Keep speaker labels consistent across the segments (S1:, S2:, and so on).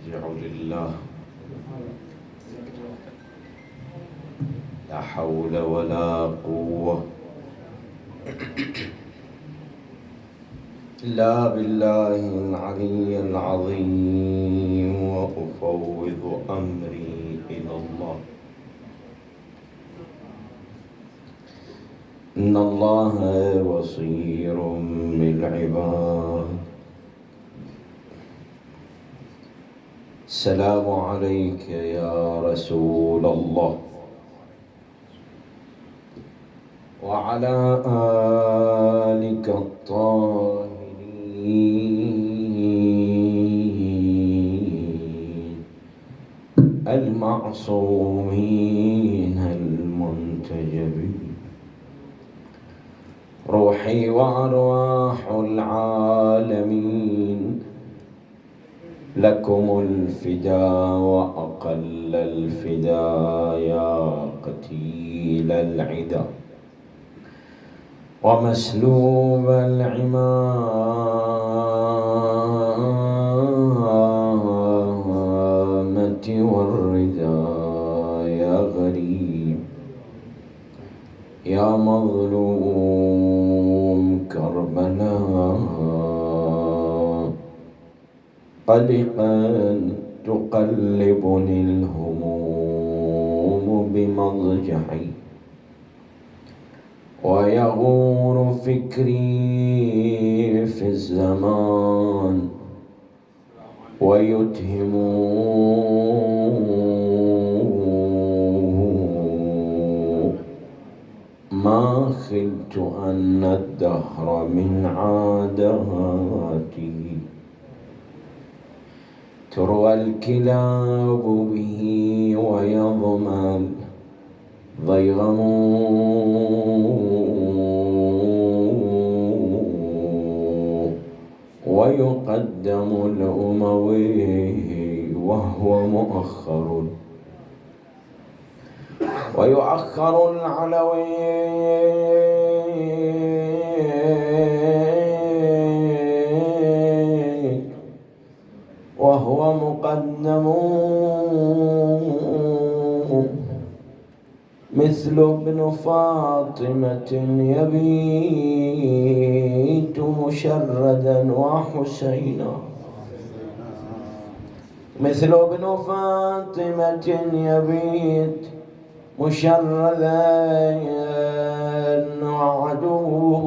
S1: أرجع لله لا حول ولا قوة إلا بالله العلي العظيم وأفوض أمري إلى الله. إن الله بصير بالعباد. السلام عليك يا رسول الله وعلى آلك الطاهرين المعصومين المنتجبين. روحي وأرواح العالمين لكم الفداء وأقل الفداء يا قتيل العدا ومسلوب العمامة والرداء يا غريب يا مظلوم كربلاء. قلقا تقلبني الهموم بمضجعي ويغور فكري في الزمان ويتهم ما خلت أن الدهر من عاداته تروى الكلاب به ويضمن ضيغم ويقدم الأموي وهو مؤخر ويؤخر العلوي وهو مقدم مثل ابن فاطمة يبيت مشردا وحسينا مثل ابن فاطمة يبيت مشردا وعدوه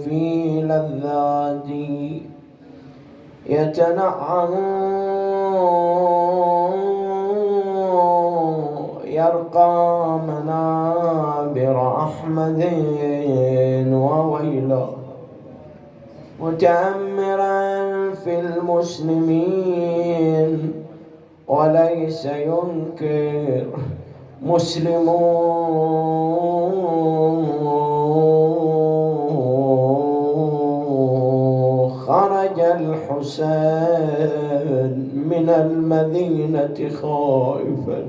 S1: في لذاتي يتنعم يرقى منابر أحمد وويلا متأمرا في المسلمين وليس ينكر خرج الحسين من المدينة خائفا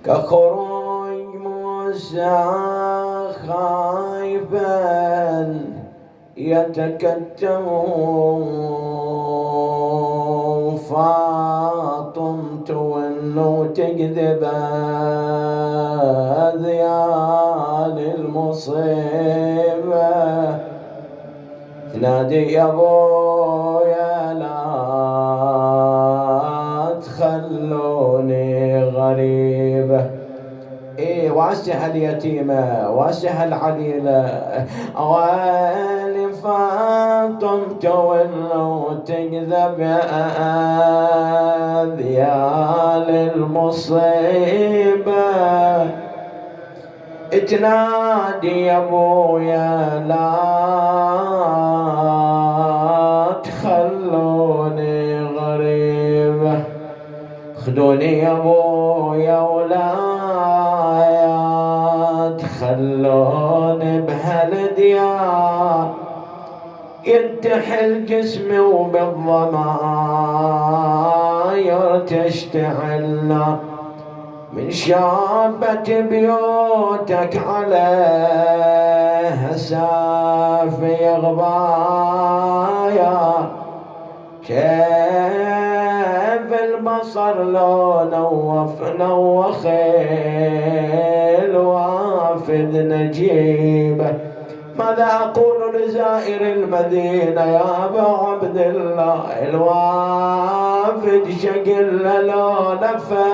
S1: كخروج موسى خائفا يتكتم فاطمت وانه تكذب ذيال المصيبة تنادي يا ابويا لا تخلوني غريبة. واسع اليتيمة واسع العليلة وين فاطمت وانه تكذب ذيال المصيبة تنادي يا ابويا لا تخلوني غريبة. خذوني يا ابويا ولا تخلوني بهالديار ينتحل جسمي وبالضماير تشتعل نار من شابة بيوتك عليها سافي غبايا
S2: البصر لو نوخ الوافد نجيبه. ماذا أقول لزائر المدينة يا أبا عبد الله؟ الوافد شقل لو نفى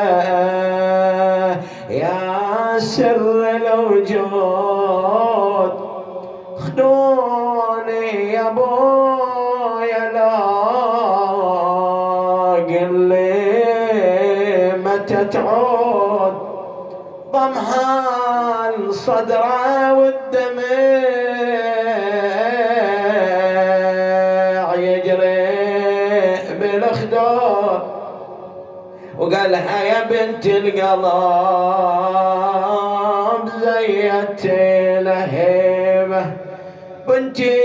S2: يا سر الوجود. خدوني يا بويا لا قل لي متى تعود. ضمها صدره والدمع يجري بالخدود. وقال لها يا بنت القلب زيت لهيبه. بنتي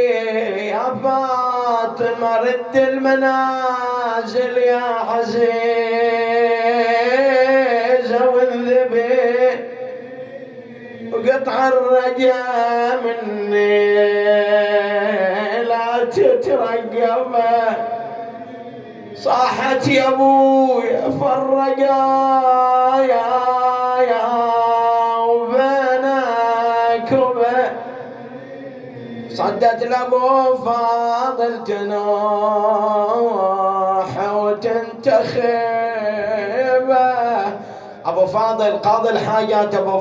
S2: يا فاطمة رد المنازل يا عزيزة والذبي. وقطع الرجاء مني لا تترقب. صاحت يا ابوي فرقا يا وبينك وبين. صدت لابو فاضل تنوح وتنتخبه. ابو فاضل قاضي الحاجات. ابو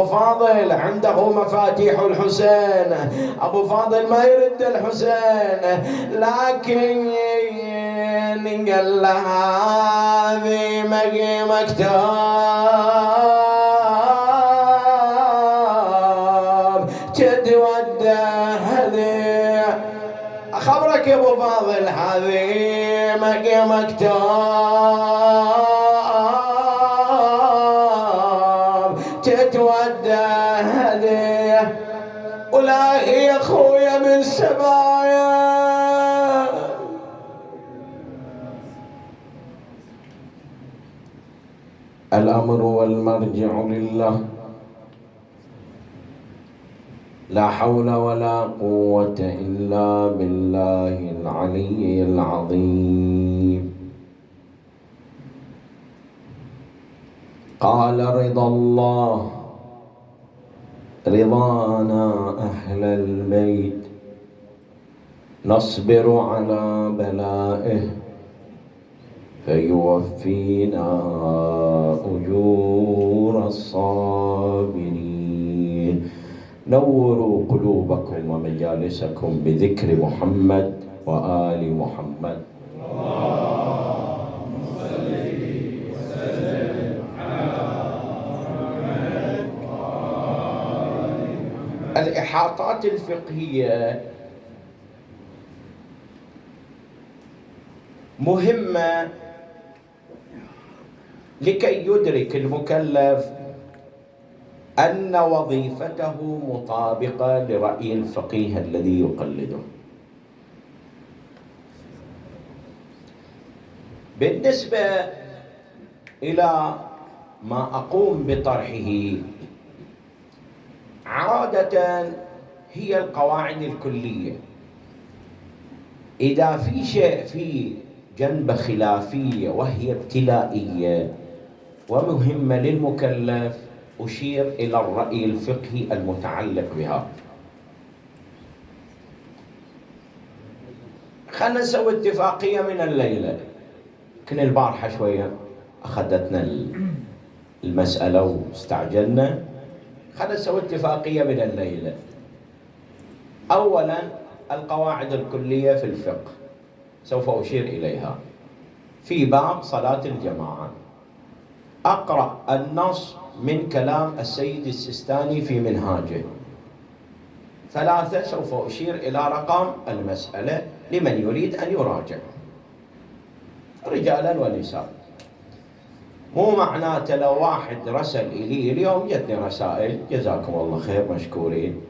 S2: فاضل عنده مفاتيح الحسين. ابو فاضل ما يرد الحسين، لكن قال له هذه مكتاب تتودى هذه. اخبرك يا ابو فاضل هذه مكتاب تتودى هذه. ولا هي اخويا من سبايا. الأمر والمرجع لله، لا حول ولا قوة إلا بالله العلي العظيم. قال رضا الله رضانا أهل البيت، نصبر على بلائه فيوفينا أجور الصابرين. نوروا قلوبكم ومجالسكم بذكر محمد وآل محمد. اللهم صل وسلم على محمد وآل محمد. الإحاطات الفقهية مهمة لكي يدرك المكلف أن وظيفته مطابقة لرأي الفقيه الذي يقلده. بالنسبة إلى ما أقوم بطرحه عادة هي القواعد الكلية. إذا في شيء في جنب خلافية وهي ابتلائية ومهمة للمكلف أشير إلى الرأي الفقهي المتعلق بها. خلنا نسوي اتفاقية من الليلة. كنا البارحة شوية أخذتنا المسألة واستعجلنا. خلنا نسوي اتفاقية من الليلة. أولا القواعد الكلية في الفقه سوف أشير إليها في باب صلاة الجماعة. أقرأ النص من كلام السيد السيستاني في منهاجه. 3 سوف أشير إلى رقم المسألة لمن يريد أن يراجع رجالا ونساء. مو معناته لو واحد رسل إلي اليوم جتني رسائل جزاكم الله خير مشكورين،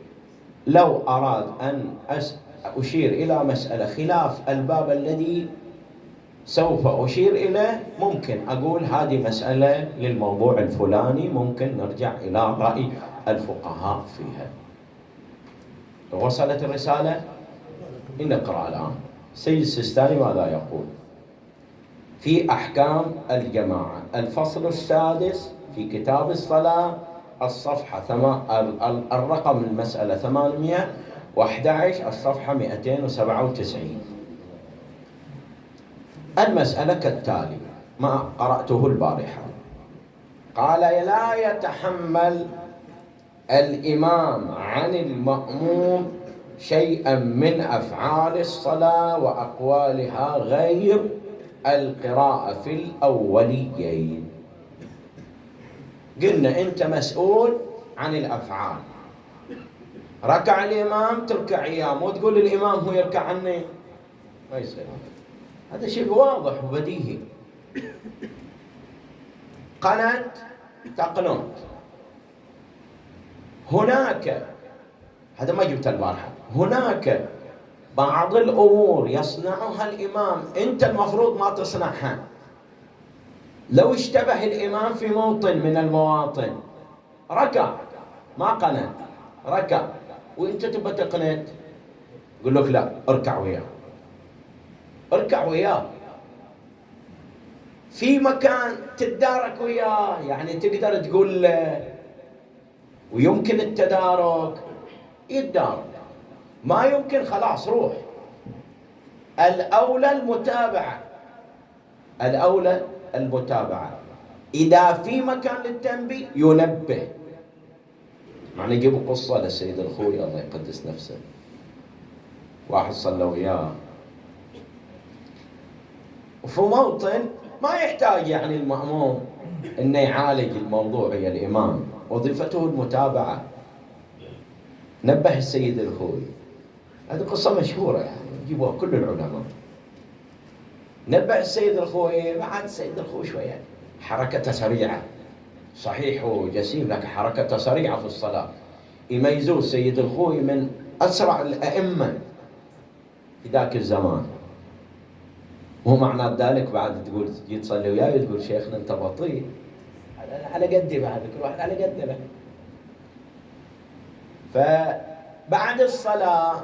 S2: لو أراد أن أشير إلى مسألة خلاف الباب الذي سوف أشير إليه ممكن أقول هذه مسألة للموضوع الفلاني، ممكن نرجع إلى رأي الفقهاء فيها. وصلت الرسالة؟ نقرأ الآن. سيد السيستاني ماذا يقول؟ في أحكام الجماعة، الفصل السادس في كتاب الصلاة، الصفحة الرقم المسألة 811، الصفحة 297. المسألة كالتالي، ما قرأته البارحة. قال: لا يتحمل الإمام عن المأموم شيئا من أفعال الصلاة وأقوالها غير القراءة في الأوليين. قلنا أنت مسؤول عن الأفعال، ركع الإمام تركع إياه، مو تقول الإمام هو يركع عني، ما يصير. هذا شيء واضح وبديهي. قنت تقنط، هناك، هذا ما جبت البارحة، هناك بعض الأمور يصنعها الإمام أنت المفروض ما تصنعها. لو اشتبه الإمام في موطن من المواطن، ركع ما قنت، ركع وانت تبى تقنت، يقول لك لا اركع وياه، اركع وياه في مكان تتدارك وياه، يعني تقدر تقول له ويمكن التدارك، يتدارك. ما يمكن، خلاص روح. الأولى المتابعة، الأولى المتابعة. إذا في مكان للتنبيه ينبه. معنى يجيبوا قصة للسيد الخوي الله يقدس نفسه، واحد صلى وياه وفي موطن ما يحتاج يعني المأموم انه يعالج الموضوع يا الإمام، وظيفته المتابعة. نبه السيد الخوي، هذه قصة مشهورة يعني يجيبوها كل العلماء. نبه السيد الخوي، بعد السيد الخوي شوية حركته سريعة، صحيح وجسيم لكن حركته سريعة في الصلاة، يميزوه السيد الخوي من أسرع الأئمة في ذاك الزمان. مو معنى ذلك بعد تقول تجي تصلي وياي تقول شيخنا أنت بطيء، على قدي، بعد كل واحد على قد له. فبعد الصلاة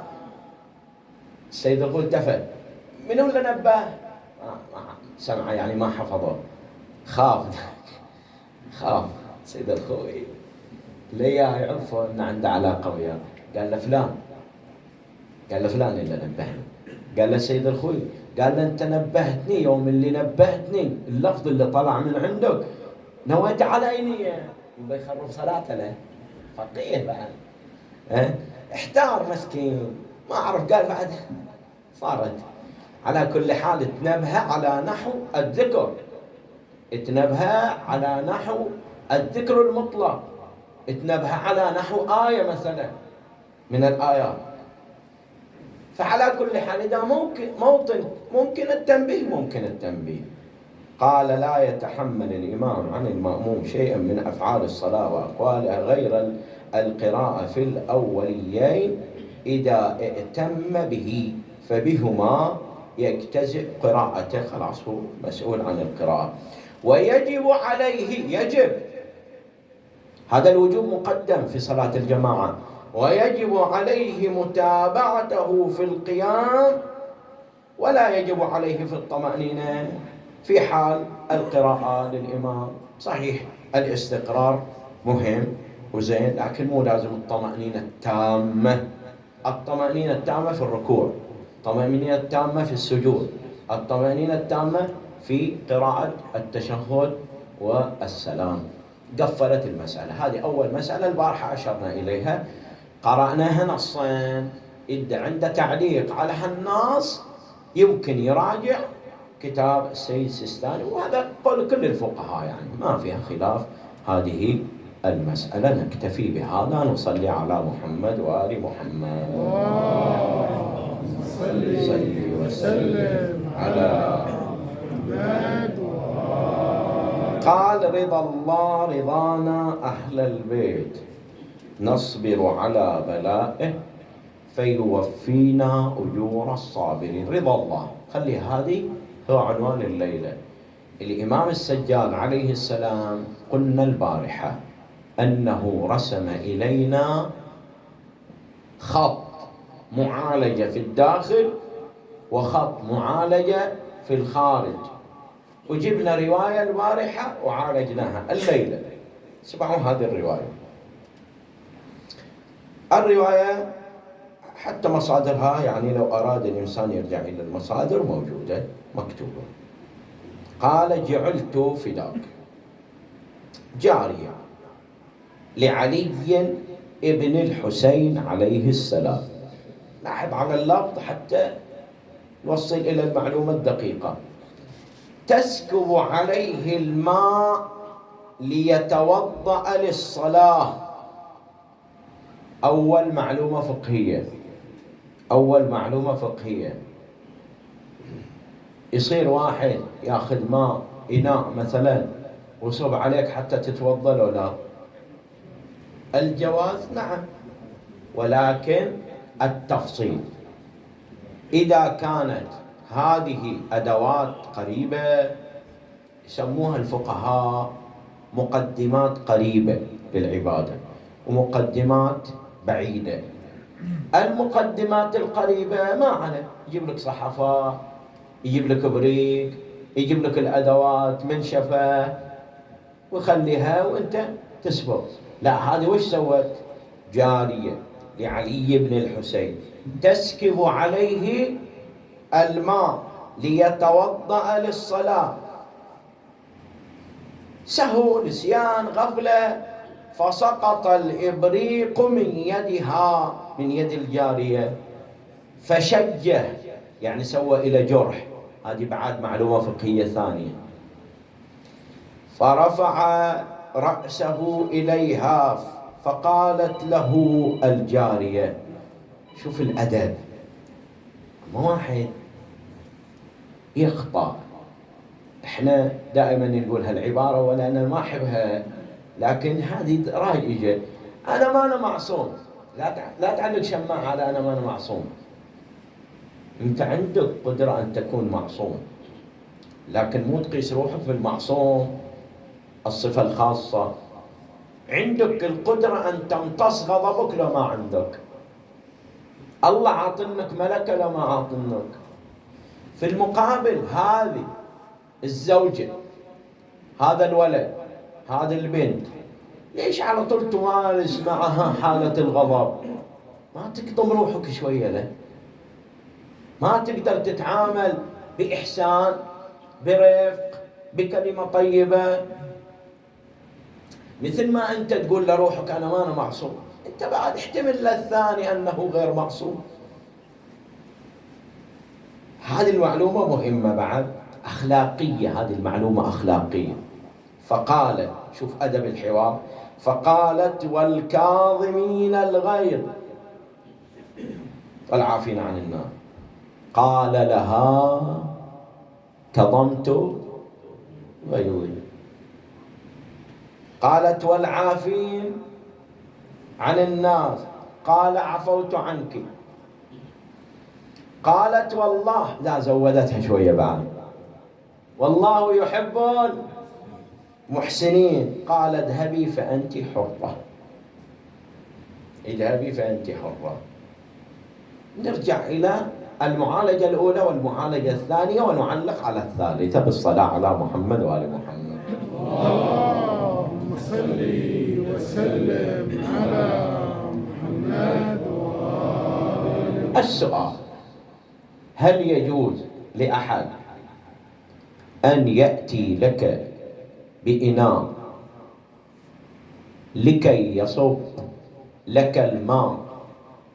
S2: السيد الخوي التفت، من هو اللي نبه؟ ما سمع يعني ما حفظه، خاف سيد الخوي ليا يعرفوا ان عنده علاقه وياه. قال له فلان، قال له فلان اللي نبهني. قال له سيد الخوي، قال له انت نبهتني يوم اللي نبهتني اللفظ اللي طلع من عندك نويت على نية، بيخرب صلاته له، فقيه بعد. احتار مسكين ما اعرف، قال بعد صارت. على كل حال تنبه على نحو الذكر، تنبه على نحو الذكر المطلق، تنبه على نحو آية مثلا من الآيات. فعلى كل حال إذا ممكن التنبيه. قال: لا يتحمل الإمام عن المأموم شيئا من أفعال الصلاة وأقوالها غير القراءة في الأوليين إذا ائتم به، فبهما يجتزئ قراءته، خلاص هو مسؤول عن القراءة. ويجب عليه، يجب، هذا الوجوب مقدم في صلاة الجماعة، ويجب عليه متابعته في القيام، ولا يجب عليه في الطمأنينة في حال القراءة للإمام. صحيح الاستقرار مهم وزين، لكن مو لازم الطمأنينة التامة. الطمأنينة التامة في الركوع، الطمأنينة التامة في السجود، الطمأنينة التامة في قراءة التشهد والسلام. قفلت المسألة هذه. أول مسألة البارحة أشرنا إليها، قرأناها نصين. إذا عنده تعليق على هالنص يمكن يراجع كتاب السيد السيستاني، وهذا قول كل الفقهاء يعني ما فيها خلاف. هذه المسألة نكتفي بهذا. نصلي على محمد وآل محمد. صلي وسلم على محمد. قال: رضا الله رضانا أهل البيت، نصبر على بلائه فيوفينا أجور الصابرين. رضا الله، خلي هذه هو عنوان الليلة. الإمام السجاد عليه السلام قلنا البارحة أنه رسم إلينا خط معالجة في الداخل وخط معالجة في الخارج. وجبنا رواية البارحة وعالجناها الليلة. اسمعوا هذه الرواية حتى مصادرها، يعني لو أراد الإنسان يرجع إلى المصادر موجودة مكتوبة. قال: جعلت فداك جارية لعلي ابن الحسين عليه السلام. لاحظ على اللفظ حتى نوصل إلى المعلومة الدقيقة. تسكب عليه الماء ليتوضأ للصلاة. أول معلومة فقهية. يصير واحد ياخذ ماء إناء مثلا وصب عليك حتى تتوضأ لو لا؟ الجواز نعم، ولكن التفصيل. إذا كانت هذه أدوات قريبة يسموها الفقهاء مقدمات قريبة للعبادة ومقدمات بعيدة. المقدمات القريبة ما عليه، يجيب لك صحفة، يجيب لك بريق، يجيب لك الأدوات منشفة ويخليها وانت تسبق. لا، هذه وش سوت؟ جارية لعلي بن الحسين تسكب عليه الماء ليتوضأ للصلاة. سهو، نسيان، غفلة، فسقط الإبريق من يدها، من يد الجارية، فشجه، يعني سوى إلى جرح. هذه بعد معلومة فقهية ثانية. فرفع رأسه إليها فقالت له الجارية. شوف الأدب، ما واحد يخطأ. احنا دائما نقول هالعبارة ولا أنا ما أحبها، لكن هذه رائجة. أنا معصوم. لا تعلق شماعة على أنا ما أنا معصوم. أنت عندك قدرة أن تكون معصوم، لكن مو تقيس روحك في المعصوم الصفة الخاصة. عندك القدرة أن تمتص غضبك لو ما عندك. الله عاطنك ملكة لو ما عاطنك. في المقابل هذه الزوجة، هذا الولد، هذه البنت، ليش على طول تمارس معها حالة الغضب؟ ما تكظم روحك شوية له؟ ما تقدر تتعامل بإحسان، برفق، بكلمة طيبة؟ مثل ما أنت تقول لروحك أنا ما أنا معصوم، أنت بعد احتمل للثاني أنه غير معصوم. هذه المعلومة مهمة بعد، أخلاقية. هذه المعلومة أخلاقية. فقالت، شوف أدب الحوار، فقالت: والكاظمين الغيظ والعافين عن الناس. قال لها: كظمت غيظي. قالت: والعافين عن الناس. قال: عفوت عنك. قالت: والله، لا زودتها شوية بعد، والله يحب المحسنين. قال: اذهبي فأنت حرة. اذهبي فأنت حرة. نرجع إلى المعالجة الأولى والمعالجة الثانية ونعلق على الثالثة بالصلاة على محمد وآل محمد.
S3: اللهم صل وسلم على محمد وآل.
S2: السؤال: هل يجوز لأحد أن يأتي لك بإناء لكي يصب لك الماء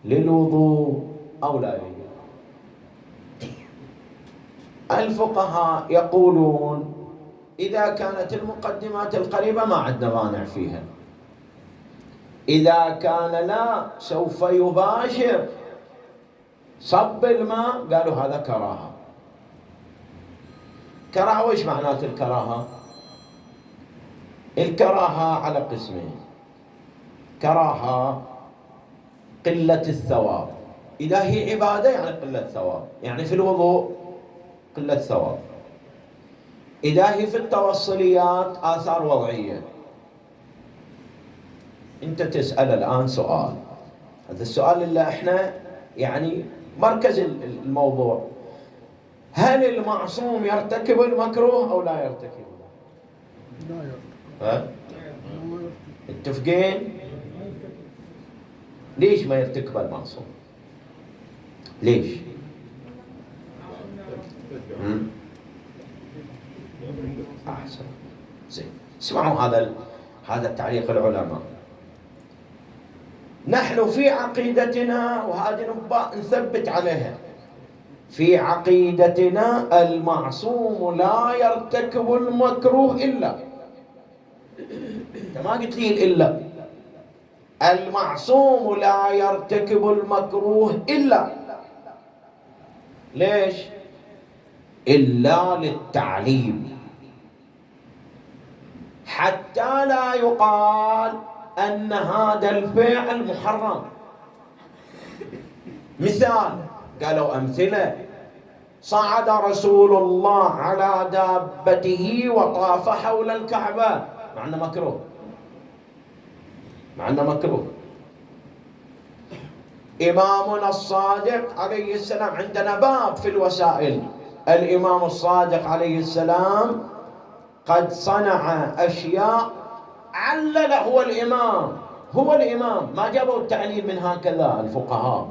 S2: للوضوء أو لا يجوز؟ الفقهاء يقولون إذا كانت المقدمات القريبة ما عندنا مانع فيها. إذا كان لا سوف يباشر صب الماء، قالوا هذا كراهة. كراهة، وإيش معنات الكراهة؟ الكراهة على قسمين: كراهة قلة الثواب، إذا هي عبادة يعني قلة ثواب، يعني في الوضوء قلة ثواب. إذا هي في التوصليات آثار وضعية. أنت تسأل الآن سؤال، هذا السؤال اللي احنا يعني مركز الموضوع. هل المعصوم يرتكب المكروه أو لا يرتكبه؟
S3: لا
S2: ها؟ متفقين؟ ليش ما يرتكب المعصوم؟ ليش؟ أحسن. زين، اسمعوا هذا التعليق العلماء. نحن في عقيدتنا، وهذه نبقى نثبت عليها، في عقيدتنا المعصوم لا يرتكب المكروه إلا. أنت ما قلت لي إلا. المعصوم لا يرتكب المكروه إلا. ليش؟ إلا للتعليم، حتى لا يقال أن هذا الفعل محرم. مثال، قالوا أمثلة: صعد رسول الله على دابته وطاف حول الكعبة، مع أنه مكروه، مع أنه مكروه. إمامنا الصادق عليه السلام، عندنا باب في الوسائل، الإمام الصادق عليه السلام قد صنع أشياء علل هو الإمام، ما جابوا التعليل من هكذا. الفقهاء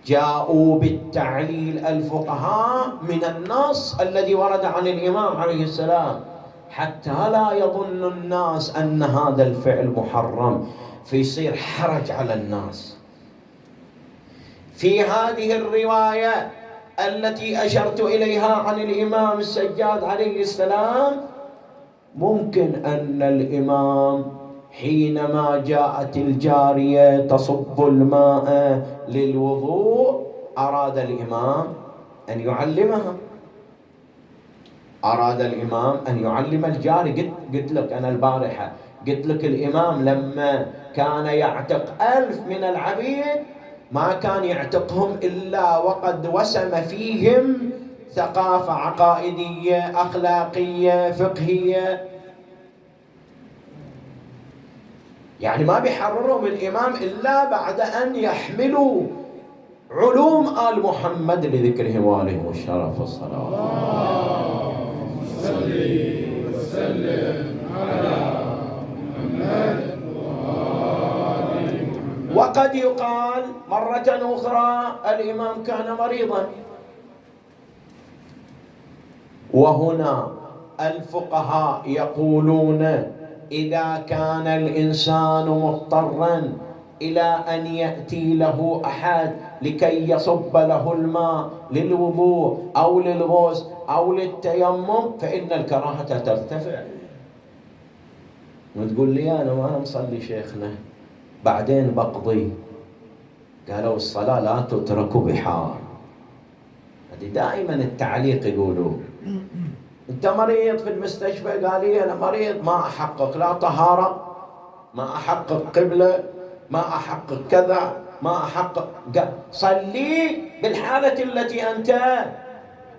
S2: جاءوا بالتعليل، الفقهاء، من النص الذي ورد عن الإمام عليه السلام، حتى لا يظن الناس أن هذا الفعل محرم فيصير حرج على الناس. في هذه الرواية التي أشرت إليها عن الإمام السجاد عليه السلام، ممكن أن الإمام حينما جاءت الجارية تصب الماء للوضوء أراد الإمام أن يعلمها، أراد الإمام أن يعلم الجاري. قلت لك أنا البارحة، قلت لك الإمام لما كان يعتق 1000 من العبيد ما كان يعتقهم إلا وقد وسم فيهم ثقافة عقائدية، أخلاقية، فقهية. يعني ما بيحررهم الإمام إلا بعد أن يحملوا علوم آل محمد لذكرهم وآلهم الشرف والصلاة.
S3: اللهم صل وسلم على محمد وآل محمد.
S2: وقد يقال مرة أخرى الإمام كان مريضا، وهنا الفقهاء يقولون إذا كان الإنسان مضطرا إلى أن يأتي له أحد لكي يصب له الماء للوضوء أو للغسل أو للتيمم، فإن الكراهة ترتفع. وتقول لي أنا ما مصلي شيخنا بعدين بقضي. قالوا الصلاة لا تترك بحال. هذه دائما التعليق يقولوا أنت مريض في المستشفى، قال لي أنا مريض، ما أحقق لا طهارة، ما أحقق قبلة، ما أحقق كذا، ما أحقق. صلي بالحالة التي أنت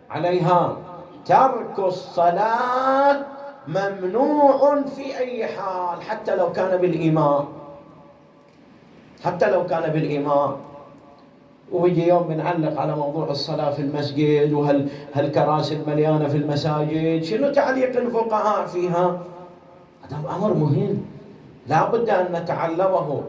S2: عليها. ترك الصلاة ممنوع في أي حال، حتى لو كان بالإمام، حتى لو كان بالإمام. ويجي يوم بنعلق على موضوع الصلاة في المسجد وهالكراسي المليانة في المساجد، شنو تعليق الفقهاء فيها؟ هذا أمر مهم لا بد أن نتعلمه.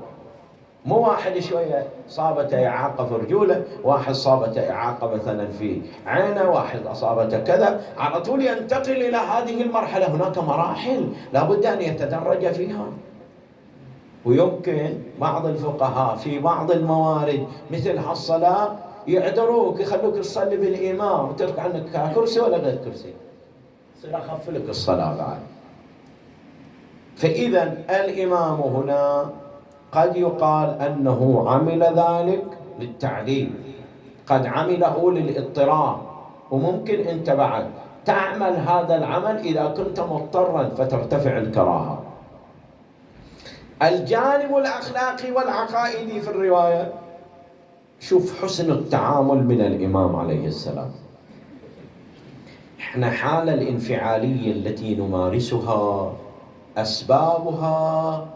S2: مو واحد شوية صابته إعاقة في رجوله، واحد صابته إعاقة مثلا في عينه، واحد أصابته كذا، على طول ينتقل إلى هذه المرحلة. هناك مراحل لا بد أن يتدرج فيها. ويمكن بعض الفقهاء في بعض الموارد مثل هالصلاة يعذروك، يخلوك تصلي بالإمام وترك عنك كرسي ولا غير كرسي، يصير أخف لك الصلاة بعد. فإذا الإمام هنا قد يقال أنه عمل ذلك للتعليم، قد عمله للاضطرار، وممكن أنت بعد تعمل هذا العمل إذا كنت مضطرا فترتفع الكراهة. الجانب الأخلاقي والعقائدي في الرواية، شوف حسن التعامل من الإمام عليه السلام. احنا حالة الانفعالية التي نمارسها أسبابها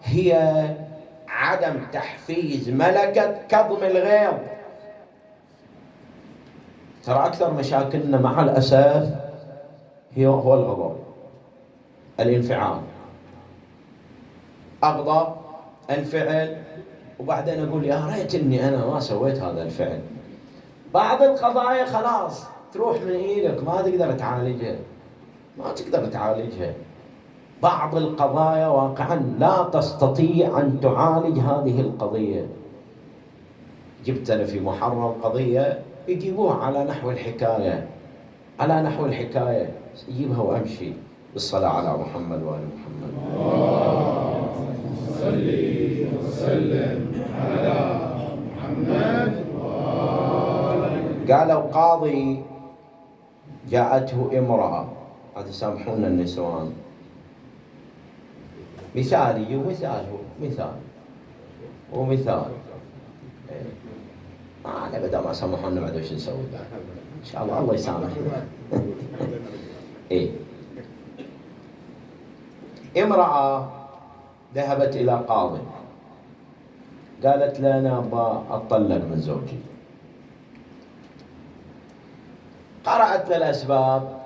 S2: هي عدم تحفيز ملكة كظم الغيظ. ترى أكثر مشاكلنا مع الأسف هو الغضب، الانفعال، أغضب، الفعل، وبعدين أقول يا ريت إني أنا ما سويت هذا الفعل. بعض القضايا خلاص تروح من إيدك، ما تقدر تعالجها، ما تقدر تعالجها. بعض القضايا واقعا لا تستطيع أن تعالج هذه القضية. جبت أنا في محرم قضية يجيبوها على نحو الحكاية، على نحو الحكاية، يجيبها وأمشي. بالصلاة على محمد وآل محمد.
S3: اللهم صل وسلم على محمد.
S2: قالوا قاضي جاءته امرأة، هذا سامحونا النسوان، مثالي ومثال، ومثال. أنا بدأ ما سامحونا بعد وش نسوي؟ إن شاء الله يسامحنا. إيه، امرأة ذهبت إلى قاضي، قالت له أنا أبغى أطلق من زوجي. قرأت له الأسباب.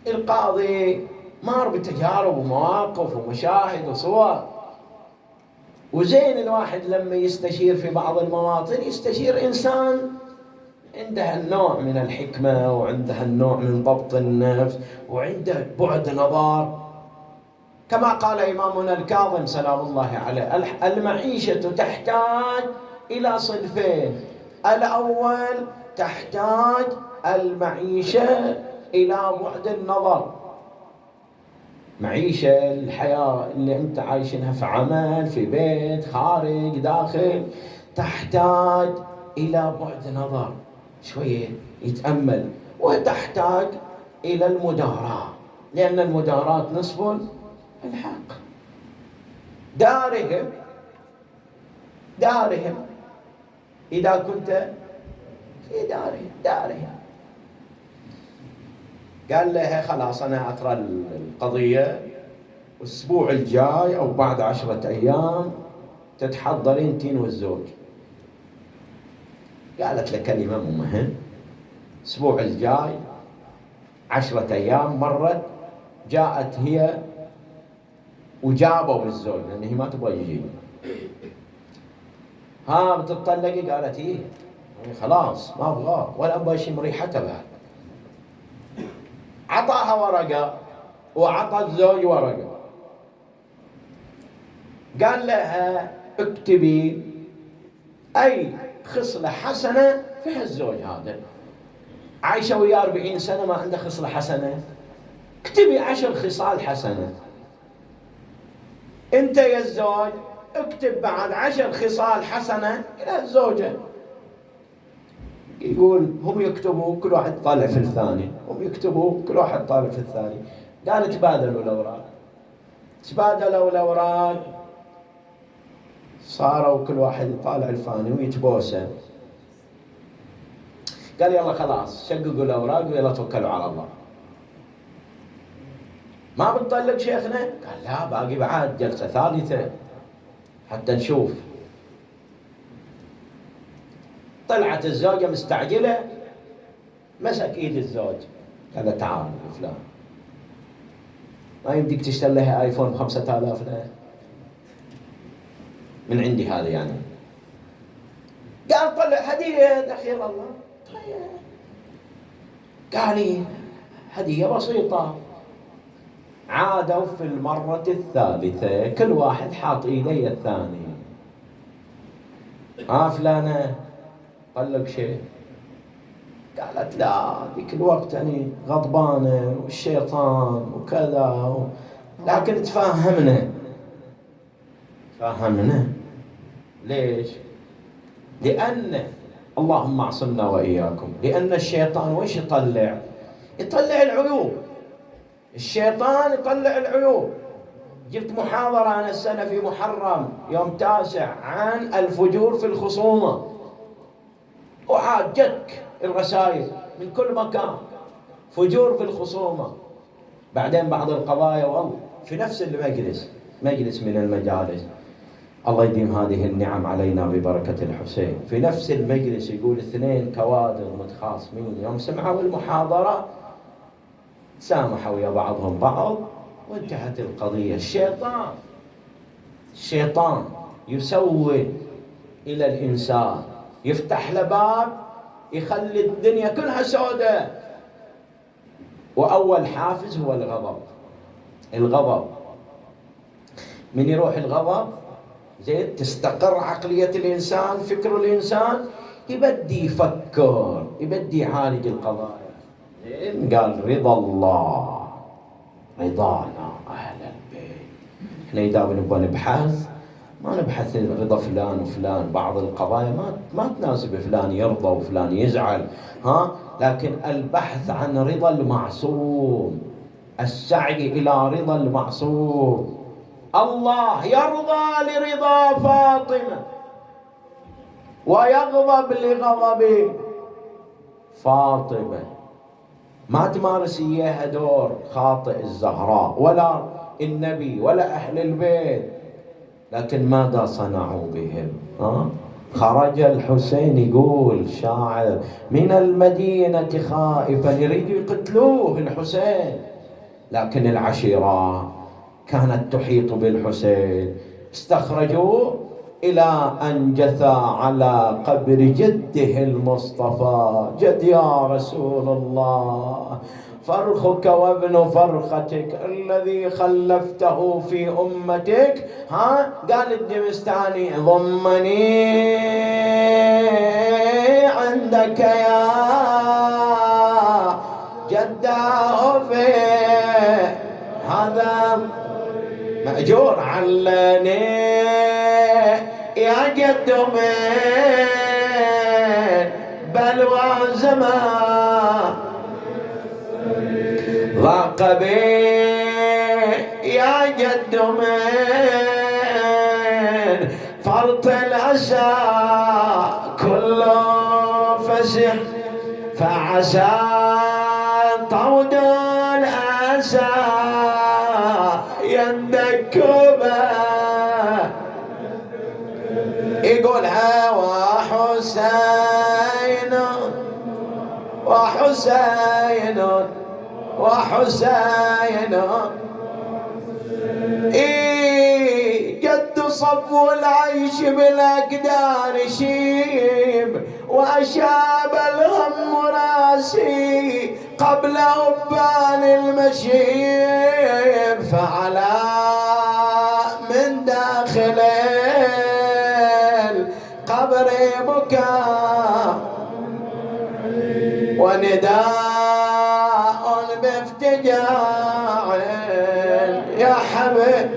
S2: القاضي مر بتجارب ومواقف ومشاهد وصور، وزين الواحد لما يستشير في بعض المواطن يستشير إنسان عنده النوع من الحكمة، وعنده النوع من ضبط النفس، وعنده بعد نظر. كما قال إمامنا الكاظم سلام الله عليه: المعيشة تحتاج إلى صنفين. الأول تحتاج المعيشة إلى بعد النظر، معيشة الحياة اللي أنت عايشينها في عمل، في بيت، خارج، داخل، تحتاج إلى بعد نظر شوية يتأمل. وتحتاج إلى المداراة، لأن المداراة نصف الحق. دارهم إذا كنت في دارهم. قال لها خلاص أنا أقرأ القضية، والأسبوع الجاي أو بعد 10 أيام تتحضرين تين والزوج. قالت له كلمة مهمة: الأسبوع الجاي. 10 أيام مرت، جاءت هي وجابوا الزوج، لأن هي ما تبغى يجي. ها بتطلقي؟ قالت إيه خلاص ما أبغاه ولا أبغى أشم ريحته بعد. عطاها ورقة وعطى الزوج ورقة، قال لها اكتبي أي خصلة حسنة في الزوج هذا، عايشة وياه 40 سنة ما عنده خصلة حسنة، اكتبي 10 خصال حسنة. انت يا الزوج اكتب بعد 10 خصال حسنة إلى الزوجة. يقول هم يكتبوا كل واحد طالع في الثاني، هم يكتبوا كل واحد طالع في الثاني. قال تبادلوا الأوراق، صاروا كل واحد يطالع الثاني ويتبوسه. قال يلا خلاص شققوا الأوراق ويلا توكلوا على الله. ما بتطلق شيخنا؟ قال لا، باقي بعد جلسة ثالثة حتى نشوف. طلعت الزوجة مستعجلة، مسك ايد الزوج قال تعال فلان، ما يمديك تشتري لها ايفون 5000 له من عندي هذا يعني. قال طلع هدية دخيل الله. قال لي هدية بسيطة. عادوا في المرة الثالثة كل واحد حاط ايديه الثاني. فلانة طلق شيء؟ قالت لا ذيك الوقت يعني غضبانة والشيطان وكذا لكن تفاهمنا. ليش؟ لأن اللهم اعصمنا وإياكم، لأن الشيطان وش يطلع العيوب. الشيطان يطلع العيوب. جبت محاضرة أنا السنة في محرم يوم 9 عن الفجور في الخصومة، وعاد جتك الرسائل من كل مكان، فجور في الخصومة. بعدين بعض القضايا والله في نفس المجلس، مجلس من المجالس، الله يديم هذه النعم علينا ببركة الحسين. في نفس المجلس يقول 2 كوادر متخاصمين يوم سمعوا المحاضرة سامحوا ويا بعضهم بعض وانتهت القضية. الشيطان يسول إلى الإنسان، يفتح له باب يخلي الدنيا كلها سوداء، وأول حافز هو الغضب. من يروح الغضب زين تستقر عقلية الإنسان، فكر الإنسان، يبدي يفكر، يبدي يعالج القضايا. زين قال رضا الله، رضانا أهل البيت. احنا إذا بنبغى نبحث ما نبحث رضا فلان وفلان، بعض القضايا ما تناسب فلان يرضى وفلان يزعل، لكن البحث عن رضا المعصوم، السعي إلى رضا المعصوم. الله يرضى لرضا فاطمة ويغضب لغضب فاطمة. ما تمارس إياها دور خاطئ الزهراء ولا النبي ولا أهل البيت، لكن ماذا صنعوا بهم؟ خرج الحسين يقول شاعر من المدينة خائفا، يريدوا يقتلوه الحسين، لكن العشيرة كانت تحيط بالحسين، استخرجوا إلى أن جثى على قبر جده المصطفى. جد يا رسول الله، فرخك وابن فرختك الذي خلفته في أمتك. قال الدمستاني ضمني عندك يا جداه في هذا مأجور علني يا جد من بلوى زمان ضاق بي يا جد من فرط الأسى كله فسح، فعسى طود الأسى يندكبه. يقولها وحسين وحسين وحسين جد صفو العيش بالأقدار شيب، وأشاب الهم راسي قبل أبان المشيب. فعلى من داخل القبر بكاء ونداء بافتجاع يا حبيب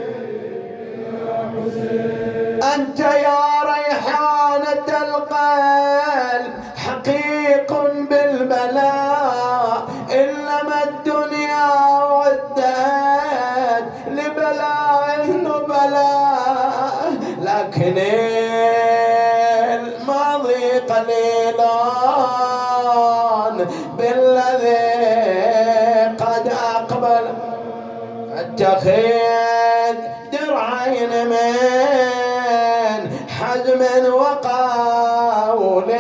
S2: أنت يا ريحانة القلب حقيق بالبلاء، إنما الدنيا عدت لبلاء النبلاء، لكن الماضي قليلان بالذي قد أقبل. فاتخذ درعين من حزم وقول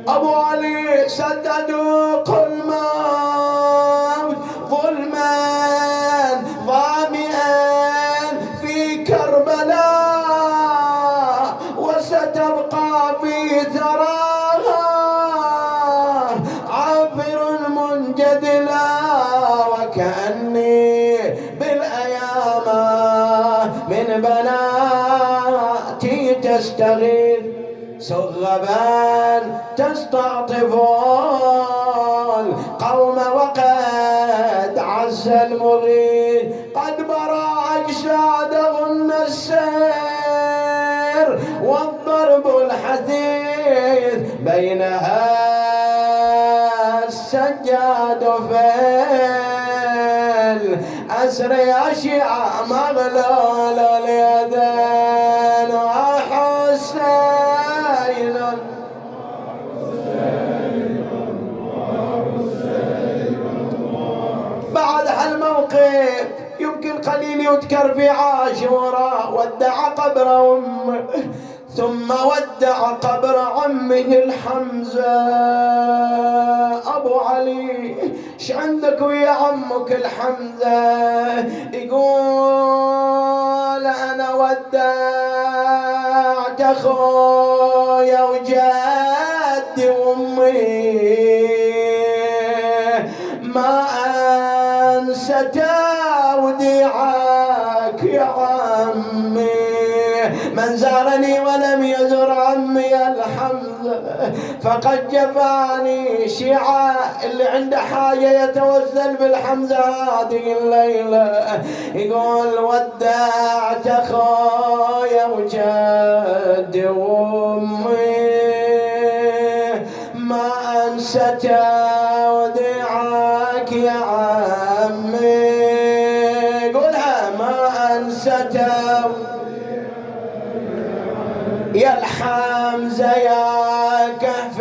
S2: أبو علي سددوا قل موت ظلما ظامئا في كربلاء، وستبقى في ثراها عابر منجدلا، وكأني بالأيام من بناتي تستغيث سغبا تستعطف القوم وقد عز المغيث، قد برى أجسادهن السير والضرب الحثيث، بينها السجاد في الأسر أشياء مغلول اليدين. وحسين بعد هالموقف يمكن قليل يذكر في عاشوراء ودع قبر أمه ثم ودع قبر عمه الحمزة. أبو علي ش عندك ويا عمك الحمزة؟ يقول أنا ودعت أخويا وجدي وأمي ما أنسى توديعك يا عمي. من زارني ولم يزر عمي الحمزة فقد جفاني. شيعة اللي عنده حاجة يتوسل بالحمزة هذه الليلة يقول ودعت أخويا وجدي وأمي ما أنسى توديعك يا عمي. قولها ما أنسى يا الحمزة يا كهف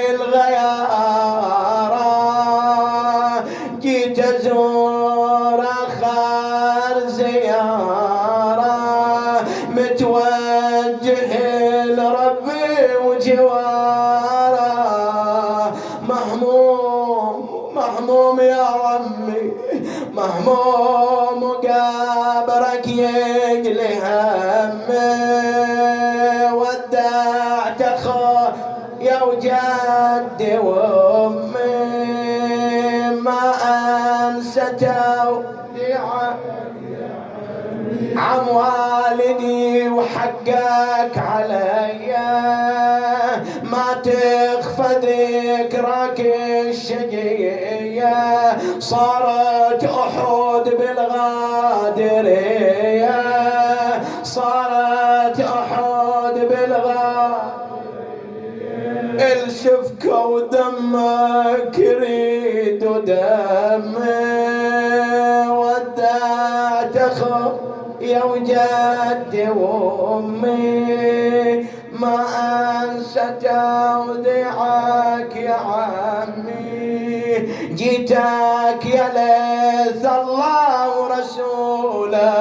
S2: الغيارة جيت أزور آخر زيارة متوجه لربي وجواره. مهموم يا عمي مهموم قبرك يقلي همي. ودعت أخويا وجدي وأمي ما أنسى توديعك عم والدي وحقك عليا ما تخفى ذكرك الشقية. صارت أحد بالغادرية صارت أحد بالغادرية السفكة ودمك يريد دمي. ودعت أخويا وجدي وأمي ما أنسى توديعك يا عمي. جيتك يا ليث الله ورسوله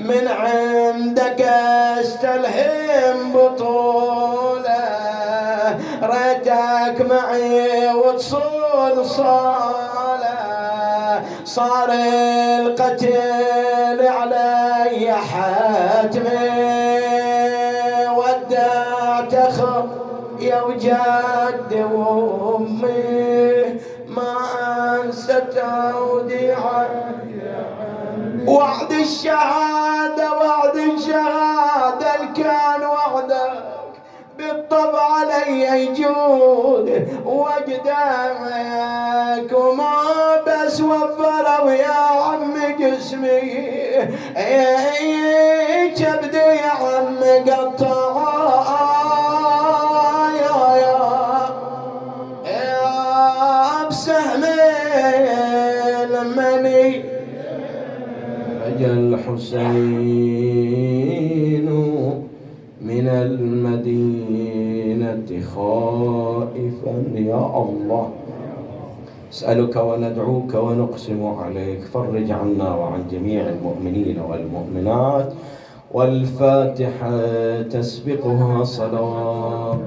S2: من عندك استلهم بطوله. ريتك معي وتصول صاله صار القتل علي حتمي. ودعت أخويا وجدي وأمي ما أنسى توديعك. وعد الشهادة وعد الشهادة الكان وعدك بالطبع علي يجود وجدك وما بس وفروا يا عم جسمي كبدي يا عم قطع يا بسهمي لمني رجا الحسين من المدينة خائفا يا الله. نسألك وندعوك ونقسم عليك فرج عنا وعن جميع المؤمنين والمؤمنات. والفاتحة تسبقها صلوات.